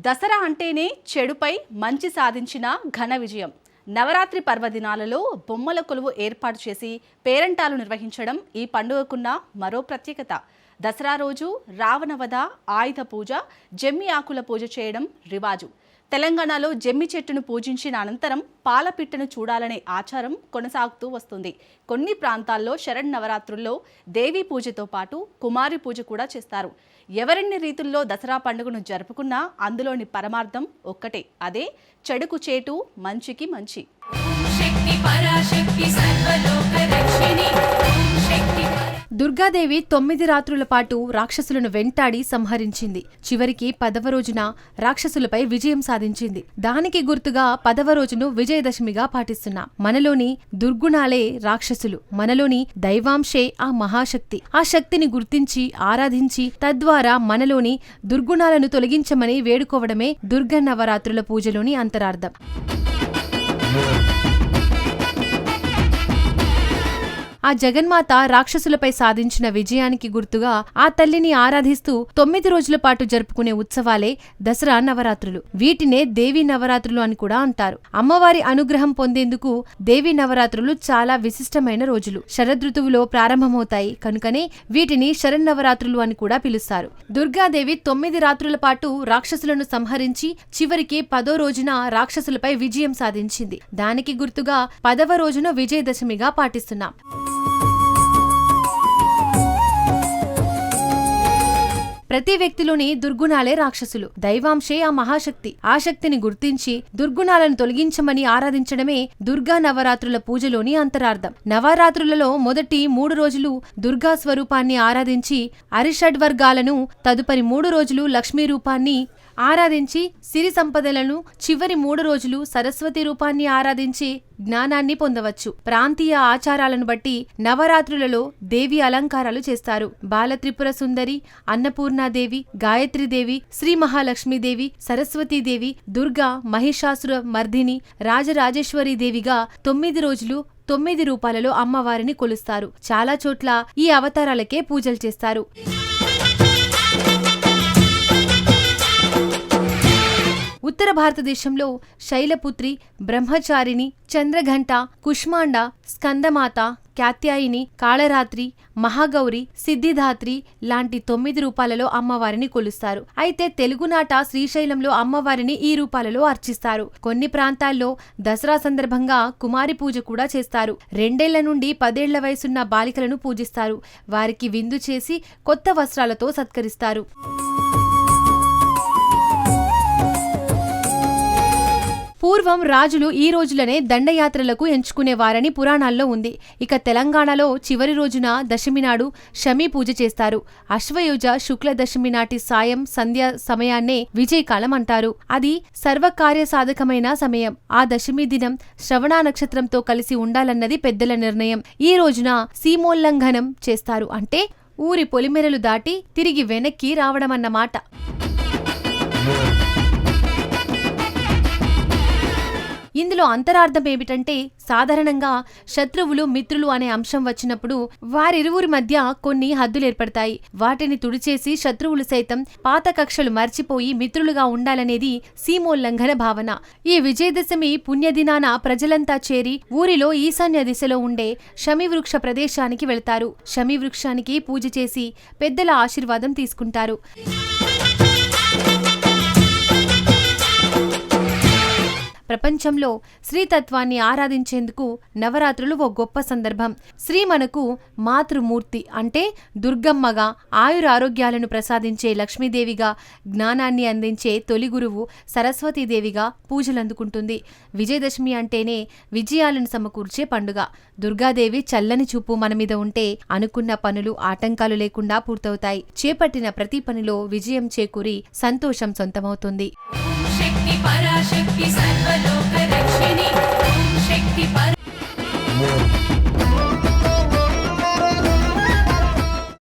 దసరా అంటేనే చెడుపై మంచి సాధించిన ఘన విజయం. నవరాత్రి పర్వదినాలలో బొమ్మల కొలువు ఏర్పాటు చేసి పేరంటాలు నిర్వహించడం ఈ పండుగకున్న మరో ప్రత్యేకత. దసరా రోజు రావణవధ, ఆయుధ పూజ, జమ్మి ఆకుల పూజ చేయడం రివాజు. తెలంగాణలో జమ్మి చెట్టును పూజించిన అనంతరం పాలపిట్టను చూడాలనే ఆచారం కొనసాగుతూ వస్తుంది. కొన్ని ప్రాంతాల్లో శరన్నవరాత్రుల్లో దేవీ పూజతో పాటు కుమారి పూజ కూడా చేస్తారు. ఎవరెన్ని రీతుల్లో దసరా పండుగను జరుపుకున్నా అందులోని పరమార్థం ఒక్కటే, అదే చెడుకు చేటు, మంచికి మంచి. దుర్గాదేవి 9 రాత్రుల పాటు రాక్షసులను వెంటాడి సంహరించింది. చివరికి 10వ రోజున రాక్షసులపై విజయం సాధించింది. దానికి గుర్తుగా 10వ రోజును విజయదశమిగా పాటిస్తున్నాం. మనలోని దుర్గుణాలే రాక్షసులు, మనలోని దైవాంశే ఆ మహాశక్తి. ఆ శక్తిని గుర్తించి ఆరాధించి తద్వారా మనలోని దుర్గుణాలను తొలగించమని వేడుకోవడమే దుర్గన్నవరాత్రుల పూజలోని అంతరార్థం. ఆ జగన్మాత రాక్షసులపై సాధించిన విజయానికి గుర్తుగా ఆ తల్లిని ఆరాధిస్తూ 9 రోజుల పాటు జరుపుకునే ఉత్సవాలే దసరా నవరాత్రులు. వీటినే దేవీ నవరాత్రులు అని కూడా అంటారు. అమ్మవారి అనుగ్రహం పొందేందుకు దేవీ నవరాత్రులు చాలా విశిష్టమైన రోజులు. శరదృతువులో ప్రారంభమవుతాయి కనుకనే వీటిని శరన్నవరాత్రులు అని కూడా పిలుస్తారు. దుర్గాదేవి 9 రాత్రుల పాటు రాక్షసులను సంహరించి చివరికి 10వ రోజున రాక్షసులపై విజయం సాధించింది. దానికి గుర్తుగా 10వ రోజున విజయదశమిగా పాటిస్తున్నాం. ప్రతి వ్యక్తిలోని దుర్గుణాలే రాక్షసులు, దైవాంశే ఆ మహాశక్తి. ఆ శక్తిని గుర్తించి దుర్గుణాలను తొలగించమని ఆరాధించడమే దుర్గా నవరాత్రుల పూజలోని అంతరార్థం. నవరాత్రులలో మొదటి 3 రోజులు దుర్గా స్వరూపాన్ని ఆరాధించి అరిషడ్వర్గాలను, తదుపరి 3 రోజులు లక్ష్మీ రూపాన్ని ఆరాధించి సిరి సంపదలను, చివరి 3 రోజులు సరస్వతి రూపాన్ని ఆరాధించి జ్ఞానాన్ని పొందవచ్చు. ప్రాంతీయ ఆచారాలను బట్టి నవరాత్రులలో దేవి అలంకారాలు చేస్తారు. బాలత్రిపుర సుందరి, అన్నపూర్ణాదేవి, గాయత్రీదేవి, శ్రీ మహాలక్ష్మీదేవి, సరస్వతీదేవి, దుర్గా, మహిషాసుర మర్దిని, రాజరాజేశ్వరీదేవిగా 9 రోజులు 9 రూపాలలో అమ్మవారిని కొలుస్తారు. చాలా చోట్ల ఈ అవతారాలకే పూజలు చేస్తారు. ఉత్తర భారతదేశంలో శైలపుత్రి, బ్రహ్మచారిణి, చంద్రఘంట, కుష్మాండ, స్కందమాత, కాత్యాయిని, కాళరాత్రి, మహాగౌరి, సిద్ధిదాత్రి లాంటి 9 రూపాలలో అమ్మవారిని కొలుస్తారు. అయితే తెలుగునాట శ్రీశైలంలో అమ్మవారిని ఈ రూపాలలో అర్చిస్తారు. కొన్ని ప్రాంతాల్లో దసరా సందర్భంగా కుమారి పూజ కూడా చేస్తారు. 2 ఏళ్ల నుండి 10 ఏళ్ల వయసున్న బాలికలను పూజిస్తారు. వారికి విందు చేసి కొత్త వస్త్రాలతో సత్కరిస్తారు. పూర్వం రాజులు ఈ రోజులనే దండయాత్రలకు ఎంచుకునేవారని పురాణాల్లో ఉంది. ఇక తెలంగాణలో చివరి రోజున దశమి నాడు శమీ పూజ చేస్తారు. అశ్వయుజ శుక్ల దశమి నాటి సాయం సంధ్య సమయాన్నే విజయకాలం అంటారు. అది సర్వకార్యసాధకమైన సమయం. ఆ దశమి దినం శ్రవణ నక్షత్రంతో కలిసి ఉండాలన్నది పెద్దల నిర్ణయం. ఈ రోజున సీమోల్లంఘనం చేస్తారు. అంటే ఊరి పొలిమెరలు దాటి తిరిగి వెనక్కి రావడమన్నమాట. ఇందులో అంతరార్థం ఏమిటంటే, సాధారణంగా శత్రువులు మిత్రులు అనే అంశం వచ్చినప్పుడు వారిరువురి మధ్య కొన్ని హద్దులు ఏర్పడతాయి. వాటిని తుడిచేసి శత్రువులు సైతం పాత కక్షలు మర్చిపోయి మిత్రులుగా ఉండాలనేది సీమోల్లంఘన భావన. ఈ విజయదశమి పుణ్యదినాన ప్రజలంతా చేరి ఊరిలో ఈశాన్య దిశలో ఉండే శమీవృక్ష ప్రదేశానికి వెళ్తారు. శమీవృక్షానికి పూజ చేసి పెద్దల ఆశీర్వాదం తీసుకుంటారు. ప్రపంచంలో శ్రీతత్వాన్ని ఆరాధించేందుకు నవరాత్రులు ఓ గొప్ప సందర్భం. శ్రీ మనకు మాతృమూర్తి, అంటే దుర్గమ్మగా, ఆయురారోగ్యాలను ప్రసాదించే లక్ష్మీదేవిగా, జ్ఞానాన్ని అందించే తొలి గురువు సరస్వతీదేవిగా పూజలందుకుంటుంది. విజయదశమి అంటేనే విజయాలను సమకూర్చే పండుగ. దుర్గాదేవి చల్లని చూపు మన మీద ఉంటే అనుకున్న పనులు ఆటంకాలు లేకుండా పూర్తవుతాయి. చేపట్టిన ప్రతి పనిలో విజయం చేకూరి సంతోషం సొంతమవుతుంది. పరాశక్తి సర్వలోక రక్షిణి, శక్తి